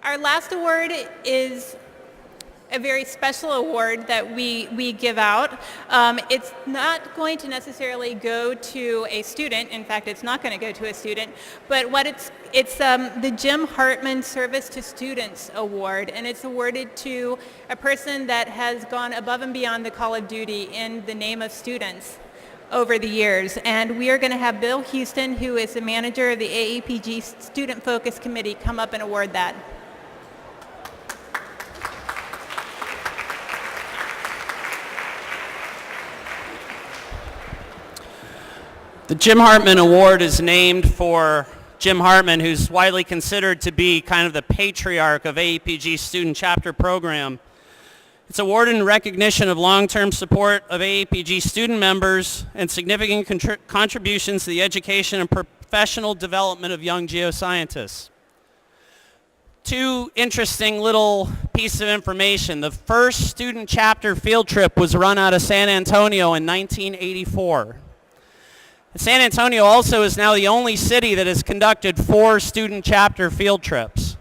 Our last award is a very special award that we give out. It's not going to necessarily go to a student. In fact, it's not going to go to a student. But what it's the Jim Hartman Service to Students Award, and it's awarded to a person that has gone above and beyond the call of duty in the name of students over the years. And we are going to have Bill Houston, who is the manager of the AAPG Student Focus Committee, come up and award that. The Jim Hartman Award is named for Jim Hartman, who's widely considered to be kind of the patriarch of AAPG Student Chapter Program. It's awarded in recognition of long-term support of AAPG student members and significant contributions to the education and professional development of young geoscientists. Two interesting little pieces of information. The first student chapter field trip was run out of San Antonio in 1984. San Antonio also is now the only city that has conducted 4 student chapter field trips,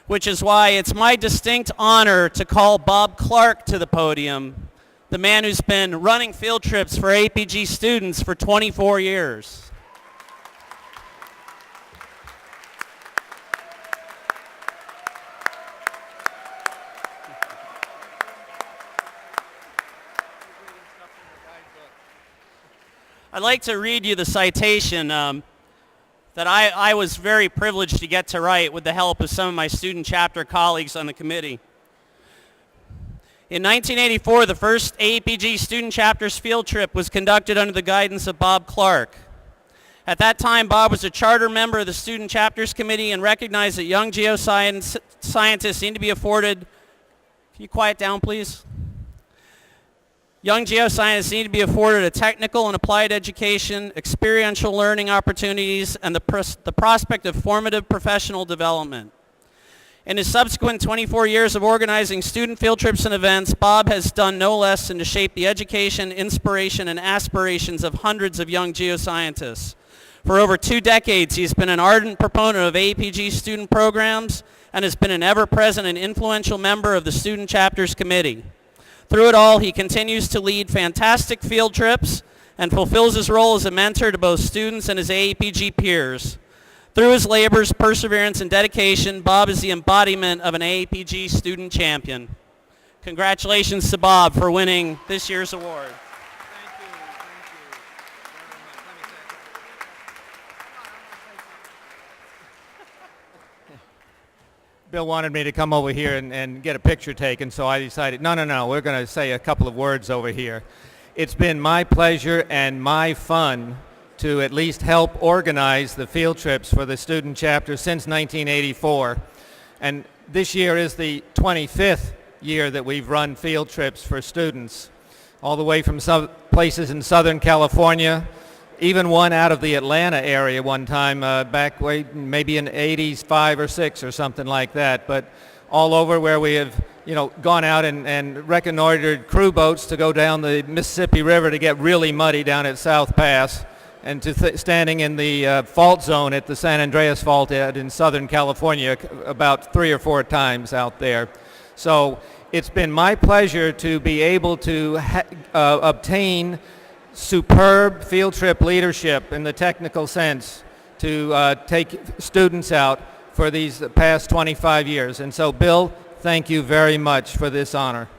which is why it's my distinct honor to call Bob Clarke to the podium, the man who's been running field trips for AAPG students for 24 years. I'd like to read you the citation that I was very privileged to get to write with the help of some of my student chapter colleagues on the committee. In 1984, the first AAPG student chapters field trip was conducted under the guidance of Bob Clarke. At that time, Bob was a charter member of the Student Chapters Committee and recognized that young geoscientists need to be afforded, can you quiet down please? Young geoscientists need to be afforded a technical and applied education, experiential learning opportunities, and the prospect of formative professional development. In his subsequent 24 years of organizing student field trips and events, Bob has done no less than to shape the education, inspiration, and aspirations of hundreds of young geoscientists. For over 2 decades, he's been an ardent proponent of AAPG student programs and has been an ever-present and influential member of the Student Chapters Committee. Through it all, he continues to lead fantastic field trips and fulfills his role as a mentor to both students and his AAPG peers. Through his labors, perseverance, and dedication, Bob is the embodiment of an AAPG student champion. Congratulations to Bob for winning this year's award. Bill wanted me to come over here and get a picture taken, so I decided, no, we're going to say a couple of words over here. It's been my pleasure and my fun to at least help organize the field trips for the student chapter since 1984. And this year is the 25th year that we've run field trips for students, all the way from some places in Southern California, even one out of the Atlanta area one time back way, maybe in 85 or 6 or something like that. But all over where we have, gone out and reconnoitered crew boats to go down the Mississippi River to get really muddy down at South Pass, and to standing in the fault zone at the San Andreas Fault in Southern California about 3 or 4 times out there. So it's been my pleasure to be able to obtain superb field trip leadership in the technical sense to take students out for these past 25 years. And so, Bill, thank you very much for this honor.